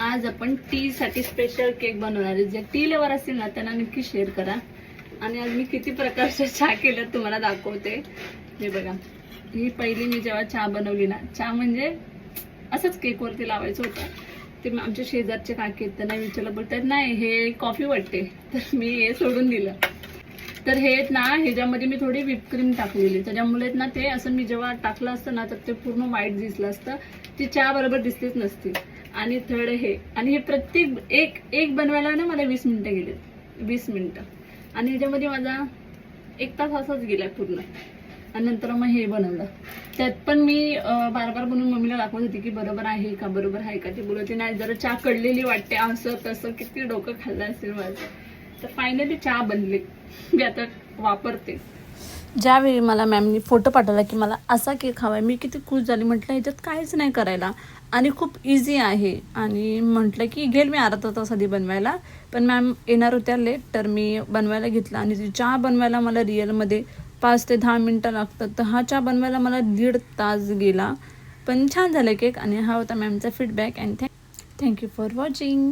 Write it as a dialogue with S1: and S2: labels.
S1: आज आपण टी साठी स्पेशल केक बनवणार आहे. जे टी लवर असतील ना त्यांना नक्की शेअर करा. आणि आज मी किती प्रकारचे चहा केले तुम्हाला दाखवते. हे बघा, ही पहिली मी जेव्हा चहा बनवली ना, चहा म्हणजे असंच केक वरती लावायचं होतं. ते आमच्या शेजारचे काकी आहेत, त्यांना विचारलं, बोलतात नाही हे कॉफी वाटते. तर मी हे सोडून दिलं. तर हे ना, ह्याच्यामध्ये मी थोडी व्हिप टाकलेली, त्याच्यामुळे ना ते असं मी जेव्हा टाकलं असतं ना तर ते पूर्ण व्हाईट दिसलं असतं, ती चहा बरोबर दिसलीच नसती. आणि थर्ड हे, आणि हे प्रत्येक एक बनवायला ना मला 20 मिनिटं गेले, 20 मिनिटं. आणि ह्याच्यामध्ये माझा 1 तास असाच गेलाय पूर्ण. आणि नंतर मग हे बनवलं. त्यात पण मी बार बार बनवून मम्मीला दाखवत होती की बरोबर आहे का, बरोबर आहे का. ती बोलते नाही जरा चहा कडलेली वाटते, असं तसं. किती डोकं खाल्लं असेल माझं. तर फायनली चहा बनली, मी आता वापरते. ज्यावेळी मला मॅमनी फोटो पाठवला की मला असा केक हवा आहे, मी किती खुश झाली. म्हटलं ह्याच्यात काहीच नाही करायला आणि खूप इझी आहे. आणि म्हटलं की घेईल मी अर्धा तास आधी बनवायला. पण मॅम येणार होत्या लेट, तर मी बनवायला घेतला. आणि ती चहा बनवायला मला रिअलमध्ये 5 ते 10 मिनटं लागतात. तर हा चहा बनवायला मला 1.5 तास गेला. पण छान झालं केक. आणि हा होता मॅमचा feedback. And thank you for watching.